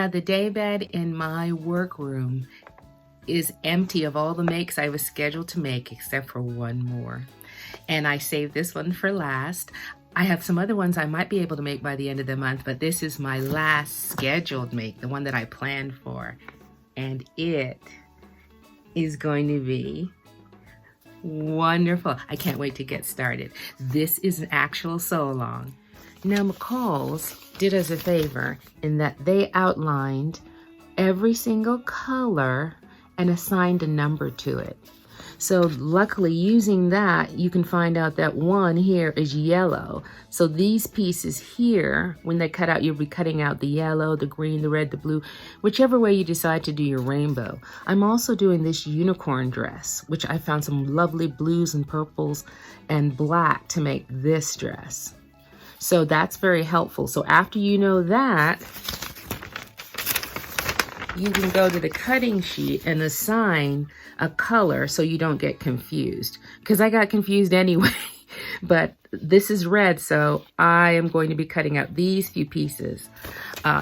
Now the daybed in my workroom is empty of all the makes I was scheduled to make except for one more. And I saved this one for last. I have some other ones I might be able to make by the end of the month, but this is my last scheduled make, the one that I planned for. And it is going to be wonderful. I can't wait to get started. This is an actual sew-along. Now McCalls did us a favor in that they outlined every single color and assigned a number to it. So luckily using that, you can find out that one here is yellow. So these pieces here, when they cut out, you'll be cutting out the yellow, the green, the red, the blue, whichever way you decide to do your rainbow. I'm also doing this unicorn dress, which I found some lovely blues and purples and black to make this dress. So that's very helpful. So after you know that, you can go to the cutting sheet and assign a color so you don't get confused. Because I got confused anyway, but this is red, so I am going to be cutting out these few pieces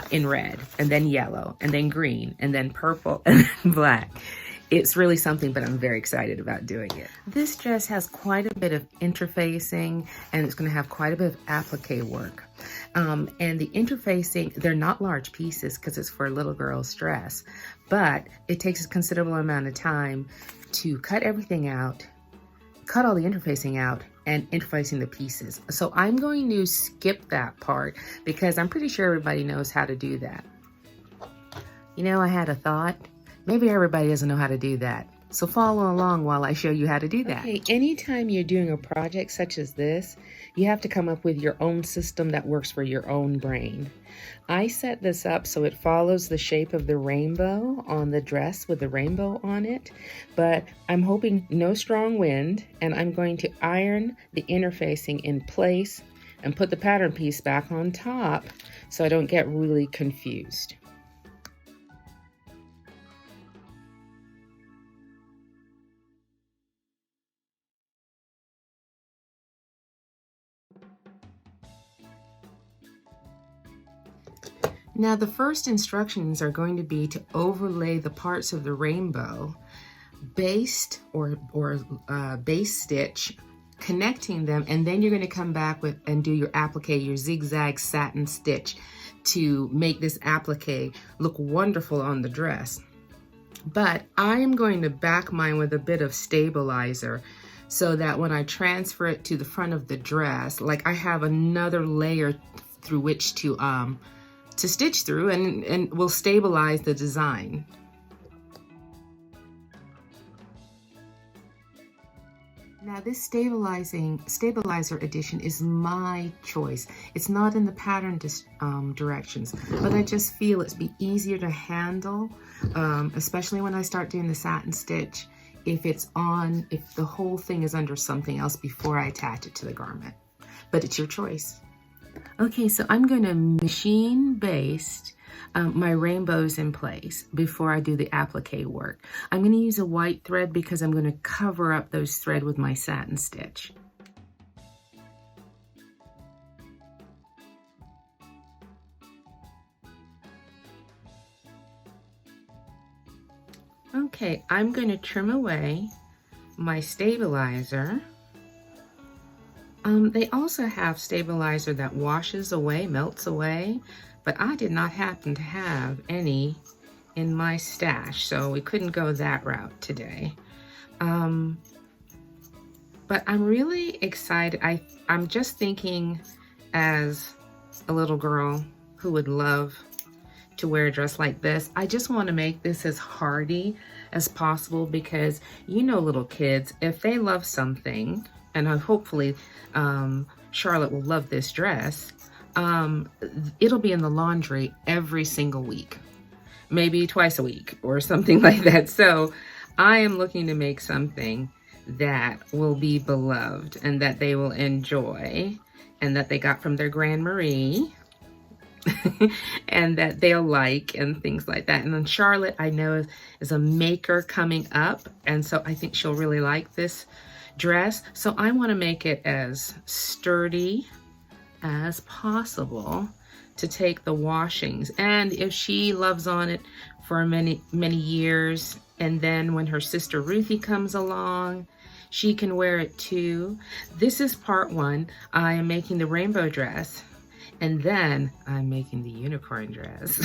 in red, and then yellow, and then green, and then purple, and then black. It's really something, but I'm very excited about doing it. This dress has quite a bit of interfacing, and it's going to have quite a bit of applique work. And the interfacing, they're not large pieces because it's for a little girl's dress, but it takes a considerable amount of time to cut everything out, cut all the interfacing out, and interfacing the pieces. So I'm going to skip that part because I'm pretty sure everybody knows how to do that. You know, I had a thought. Maybe everybody doesn't know how to do that. So follow along while I show you how to do that. Okay, anytime you're doing a project such as this, you have to come up with your own system that works for your own brain. I set this up so it follows the shape of the rainbow on the dress with the rainbow on it, but I'm hoping no strong wind, and I'm going to iron the interfacing in place and put the pattern piece back on top so I don't get really confused. Now the first instructions are going to be to overlay the parts of the rainbow, based or base stitch, connecting them, and then you're going to come back with and do your applique, your zigzag satin stitch to make this applique look wonderful on the dress. But I am going to back mine with a bit of stabilizer so that when I transfer it to the front of the dress, like I have another layer through which to stitch through and will stabilize the design. Now this stabilizer edition is my choice. It's not in the pattern directions, but I just feel it's be easier to handle, especially when I start doing the satin stitch, if the whole thing is under something else before I attach it to the garment. But it's your choice. Okay, so I'm going to machine baste my rainbows in place before I do the applique work. I'm going to use a white thread because I'm going to cover up those thread with my satin stitch. Okay, I'm going to trim away my stabilizer. They also have stabilizer that washes away, melts away, but I did not happen to have any in my stash, so we couldn't go that route today. But I'm really excited. I'm just thinking as a little girl who would love to wear a dress like this, I just want to make this as hardy as possible because you know little kids, if they love something, and hopefully Charlotte will love this dress, it'll be in the laundry every single week, maybe twice a week or something like that. So I am looking to make something that will be beloved and that they will enjoy and that they got from their Grand Marie and that they'll like and things like that. And then Charlotte, I know, is a maker coming up, and so I think she'll really like this dress. So I want to make it as sturdy as possible to take the washings. And if she loves on it for many years, and then when her sister Ruthie comes along, she can wear it too. This is part one. I am making the rainbow dress, and then I'm making the unicorn dress.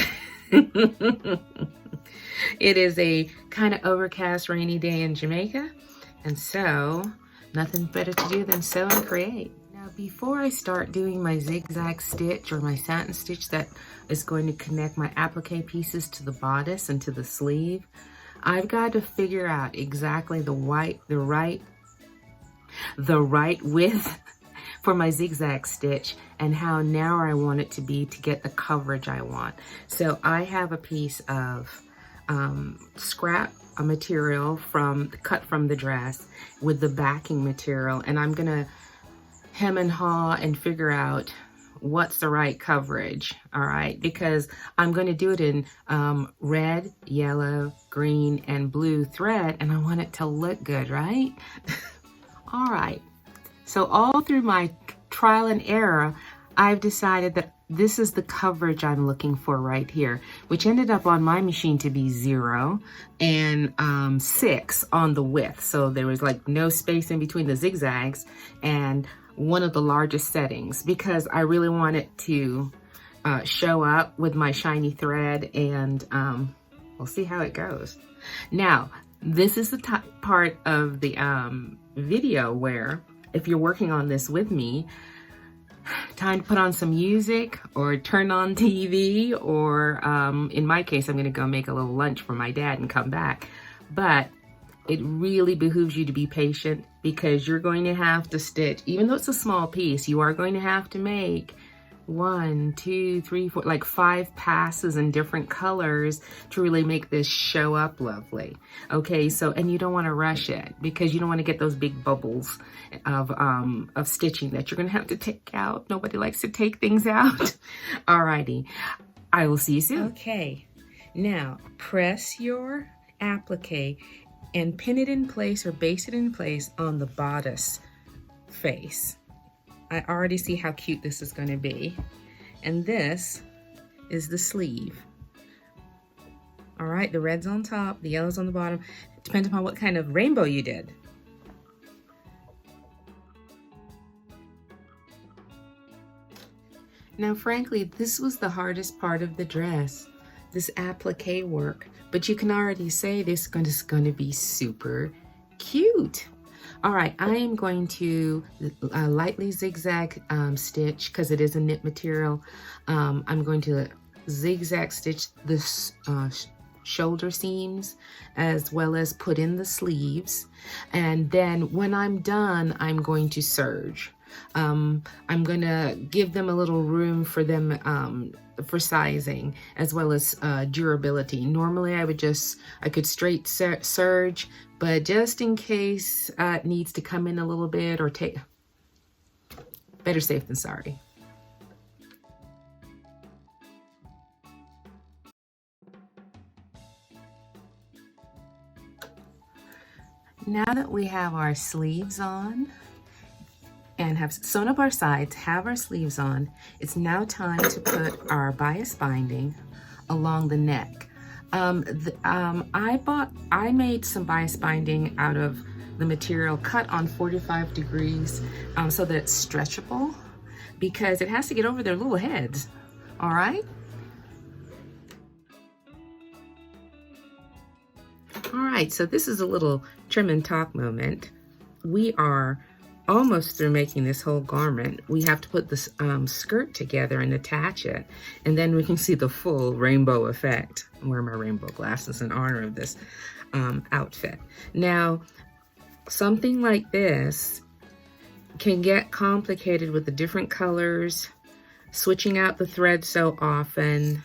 It is a kind of overcast, rainy day in Jamaica, and so nothing better to do than sew and create. Now, before I start doing my zigzag stitch or my satin stitch that is going to connect my applique pieces to the bodice and to the sleeve, I've got to figure out exactly the right width for my zigzag stitch and how narrow I want it to be to get the coverage I want. So I have a piece of scrap material cut from the dress with the backing material, and I'm gonna hem and haw and figure out what's the right coverage, all right? Because I'm going to do it in red, yellow, green, and blue thread, and I want it to look good, right? All right. So all through my trial and error, I've decided that this is the coverage I'm looking for right here, which ended up on my machine to be 0 and 6 on the width. So there was like no space in between the zigzags, and one of the largest settings, because I really want it to show up with my shiny thread, and we'll see how it goes. Now, this is the part of the video where, if you're working on this with me, time to put on some music or turn on TV, or in my case, I'm gonna go make a little lunch for my dad and come back. But it really behooves you to be patient, because you're going to have to stitch, even though it's a small piece, you are going to have to make 1, 2, 3, 4, like 5 passes in different colors to really make this show up lovely. Okay, so, and you don't want to rush it, because you don't want to get those big bubbles of stitching that you're going to have to take out. Nobody likes to take things out. Alrighty, I will see you soon. Okay, now press your applique and pin it in place or base it in place on the bodice face. I already see how cute this is going to be. And this is the sleeve. All right, the red's on top, the yellow's on the bottom. It depends upon what kind of rainbow you did. Now, frankly, this was the hardest part of the dress, this applique work, but you can already say this is going to be super cute. All right, I am going to lightly zigzag stitch, because it is a knit material. I'm going to zigzag stitch this shoulder seams, as well as put in the sleeves. And then when I'm done, I'm going to serge. I'm gonna give them a little room for them for sizing, as well as durability. Normally I could straight serge, but just in case it needs to come in a little bit, or take, better safe than sorry. Now that we have our sleeves on and have sewn up our sides, have our sleeves on, it's now time to put our bias binding along the neck. I made some bias binding out of the material cut on 45 degrees so that it's stretchable, because it has to get over their little heads, all right? All right, so this is a little trim and talk moment. We are almost through making this whole garment. We have to put this skirt together and attach it, and then we can see the full rainbow effect. I'm wearing my rainbow glasses in honor of this outfit. Now, something like this can get complicated with the different colors, switching out the thread so often.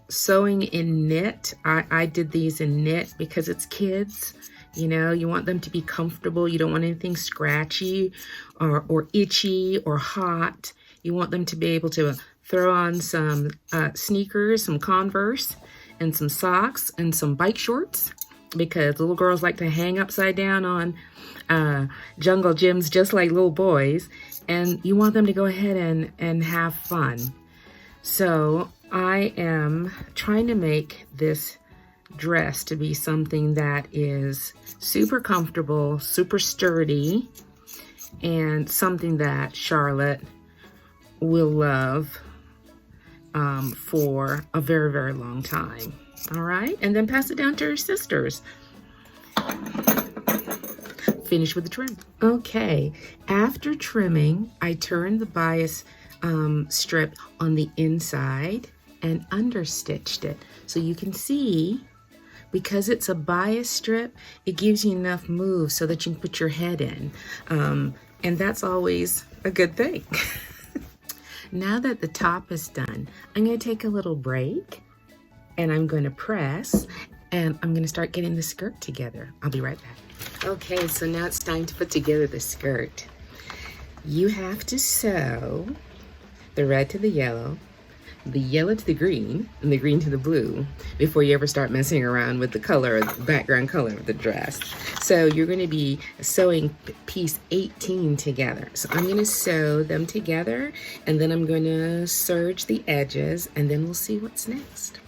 Sewing in knit, I did these in knit because it's kids. You know, you want them to be comfortable. You don't want anything scratchy or itchy or hot. You want them to be able to throw on some sneakers, some Converse, and some socks and some bike shorts, because little girls like to hang upside down on jungle gyms just like little boys. And you want them to go ahead and have fun. So I am trying to make this dress to be something that is super comfortable, super sturdy, and something that Charlotte will love for a very, very long time. All right, and then pass it down to her sisters. Finish with the trim. Okay, after trimming, I turned the bias strip on the inside and understitched it. So you can see, because it's a bias strip, it gives you enough move so that you can put your head in. And that's always a good thing. Now that the top is done, I'm going to take a little break and I'm going to press and I'm going to start getting the skirt together. I'll be right back. Okay, so now it's time to put together the skirt. You have to sew the red to the yellow to the green, and the green to the blue before you ever start messing around with the color, the background color of the dress. So you're going to be sewing piece 18 together. So I'm going to sew them together, and then I'm going to serge the edges, and then we'll see what's next.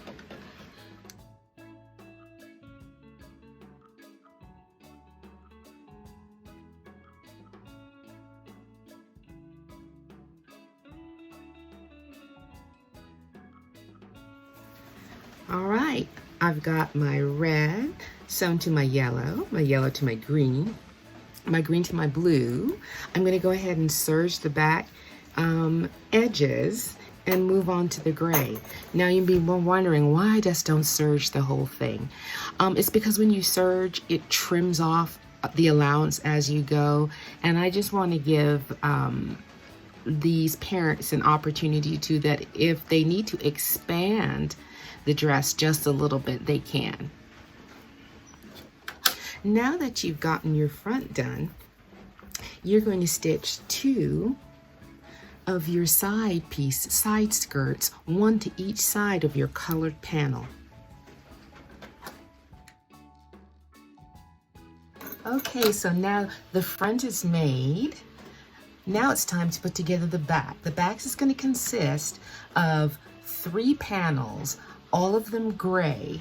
All right, I've got my red sewn to my yellow to my green to my blue. I'm going to go ahead and serge the back edges and move on to the gray. Now you'll be wondering why I just don't serge the whole thing. It's because when you serge, it trims off the allowance as you go, and I just want to give these parents an opportunity to, that if they need to expand the dress just a little bit, they can. Now that you've gotten your front done, you're going to stitch 2 of your side skirts, 1 to each side of your colored panel. Okay, so now the front is made. Now it's time to put together the back. The back is going to consist of 3 panels, all of them gray.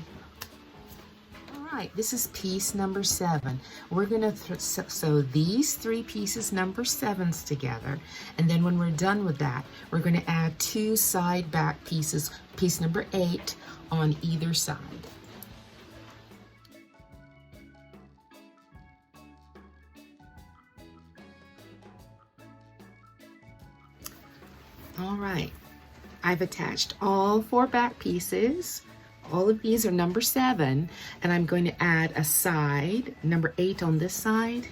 All right, this is piece number 7. We're going to sew these 3 pieces number 7s together, and then when we're done with that, we're going to add 2 side back pieces, piece number 8 on either side. All right, I've attached all 4 back pieces. All of these are number 7, and I'm going to add a side, number 8 on this side,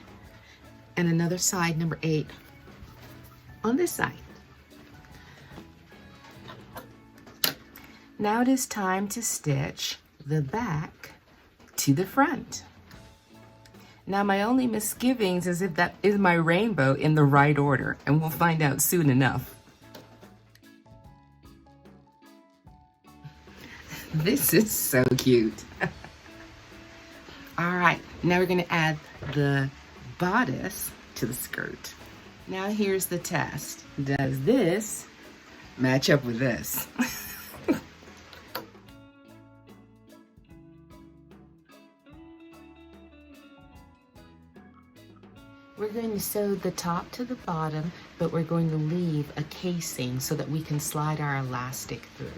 and another side, number 8 on this side. Now it is time to stitch the back to the front. Now my only misgivings is if that is my rainbow in the right order, and we'll find out soon enough. This is so cute. All right, now we're going to add the bodice to the skirt. Now here's the test. Does this match up with this? We're going to sew the top to the bottom, but we're going to leave a casing so that we can slide our elastic through.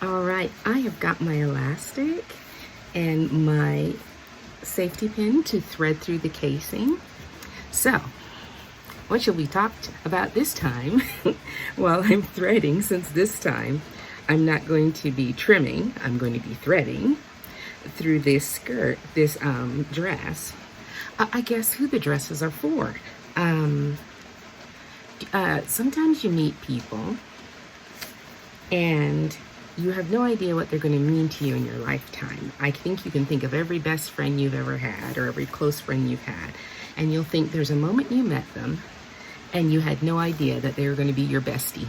All right, I have got my elastic and my safety pin to thread through the casing. So, what shall we talk about this time? Well, I'm threading, since this time I'm not going to be trimming, I'm going to be threading through this skirt, this dress. I guess who the dresses are for. Sometimes you meet people and you have no idea what they're going to mean to you in your lifetime. I think you can think of every best friend you've ever had or every close friend you've had, and you'll think there's a moment you met them and you had no idea that they were going to be your bestie.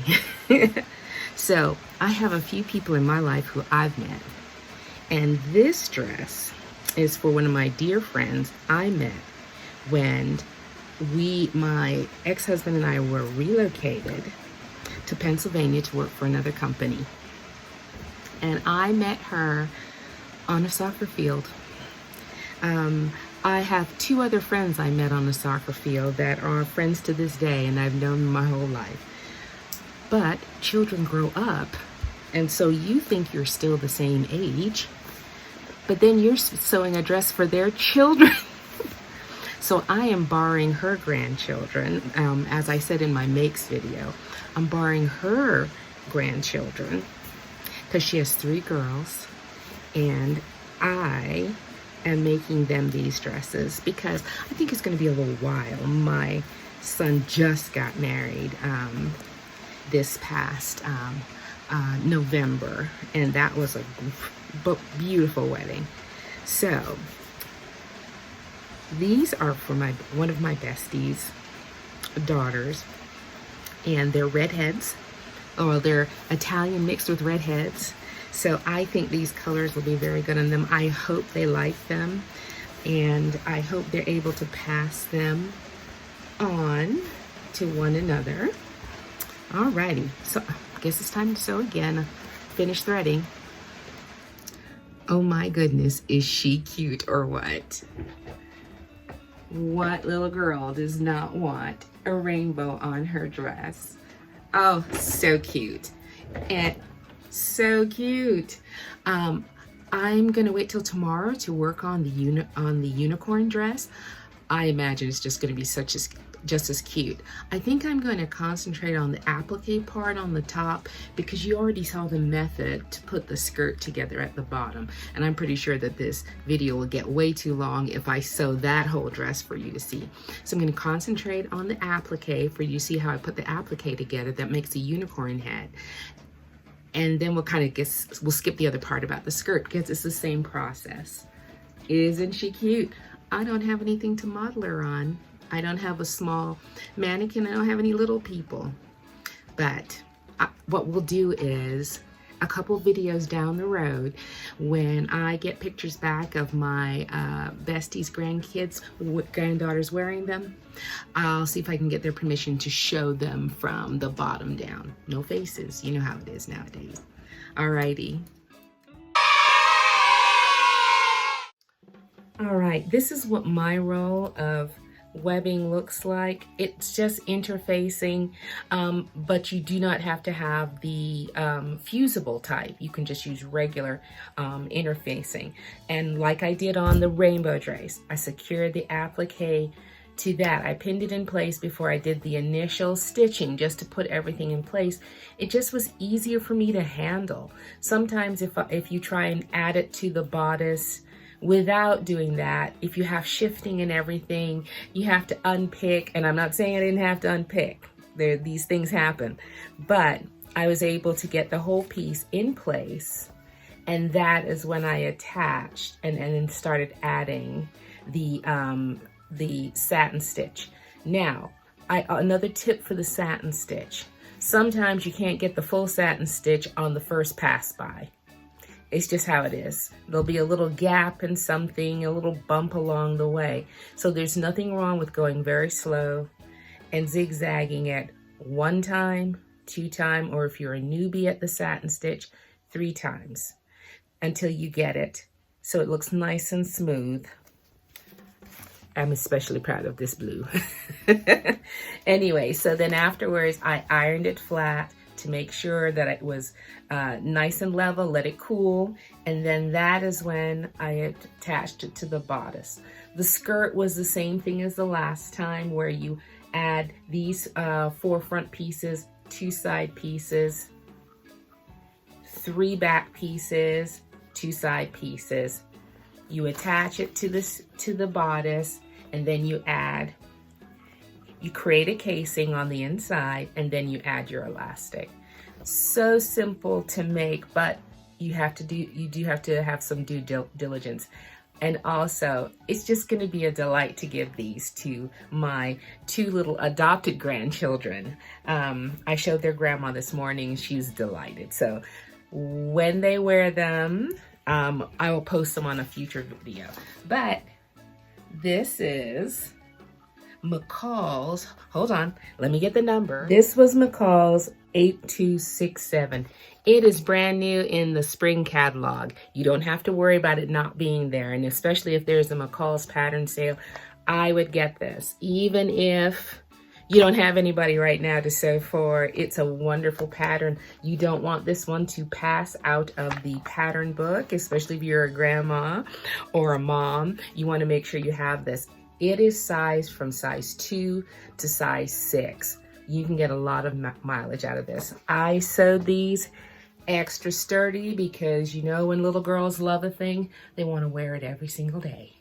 So I have a few people in my life who I've met, and this dress is for one of my dear friends I met when my ex-husband and I were relocated to Pennsylvania to work for another company. And I met her on a soccer field. I have 2 other friends I met on a soccer field that are friends to this day, and I've known them my whole life. But children grow up, and so you think you're still the same age, but then you're sewing a dress for their children. So I am borrowing her grandchildren. As I said in my makes video, I'm borrowing her grandchildren because she has 3 girls, and I am making them these dresses because I think it's going to be a little while. My son just got married this past November, and that was a beautiful wedding. So these are for one of my besties' daughters, and they're redheads, or they're Italian mixed with redheads. So I think these colors will be very good on them. I hope they like them, and I hope they're able to pass them on to one another. Alrighty, so I guess it's time to sew again. Finish threading. Oh my goodness, is she cute or what? What little girl does not want a rainbow on her dress? Oh, so cute. And so cute. I'm gonna wait till tomorrow to work on the unicorn dress. I imagine it's just gonna be just as cute. I think I'm going to concentrate on the applique part on the top because you already saw the method to put the skirt together at the bottom, and I'm pretty sure that this video will get way too long if I sew that whole dress for you to see. So I'm going to concentrate on the applique for you to see how I put the applique together that makes a unicorn head. And then we'll skip the other part about the skirt because it's the same process. Isn't she cute? I don't have anything to model her on. I don't have a small mannequin. I don't have any little people. But what we'll do is a couple videos down the road, when I get pictures back of my besties' granddaughters wearing them, I'll see if I can get their permission to show them from the bottom down. No faces. You know how it is nowadays. Alrighty. All right, this is what my roll of webbing looks like. It's just interfacing, but you do not have to have the fusible type. You can just use regular interfacing. And like I did on the rainbow dress, I secured the applique to that. I pinned it in place before I did the initial stitching just to put everything in place. It just was easier for me to handle. Sometimes if you try and add it to the bodice without doing that, if you have shifting and everything, you have to unpick. And I'm not saying I didn't have to unpick. These things happen. But I was able to get the whole piece in place. And that is when I attached and then started adding the satin stitch. Now, another tip for the satin stitch. Sometimes you can't get the full satin stitch on the first pass by. It's just how it is. There'll be a little gap in something, a little bump along the way. So there's nothing wrong with going very slow and zigzagging it 1 time, 2 times, or if you're a newbie at the satin stitch, 3 times until you get it so it looks nice and smooth. I'm especially proud of this blue. Anyway, so then afterwards I ironed it flat to make sure that it was nice and level, let it cool, and then that is when I attached it to the bodice. The skirt was the same thing as the last time, where you add these 4 front pieces, 2 side pieces, 3 back pieces, 2 side pieces. You attach it to the bodice, and then you create a casing on the inside, and then you add your elastic. So simple to make, but you do have to have some due diligence. And also, it's just going to be a delight to give these to my 2 little adopted grandchildren. I showed their grandma this morning. She's delighted. So when they wear them, I will post them on a future video. But this is McCall's, hold on, let me get the number. This was McCall's 8267. It is brand new in the spring catalog. You don't have to worry about it not being there. And especially if there's a McCall's pattern sale, I would get this. Even if you don't have anybody right now to sew for, it's a wonderful pattern. You don't want this one to pass out of the pattern book, especially if you're a grandma or a mom. You want to make sure you have this. It is sized from size 2 to size 6. You can get a lot of mileage out of this. I sewed these extra sturdy because you know when little girls love a thing, they want to wear it every single day.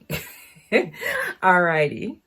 Alrighty.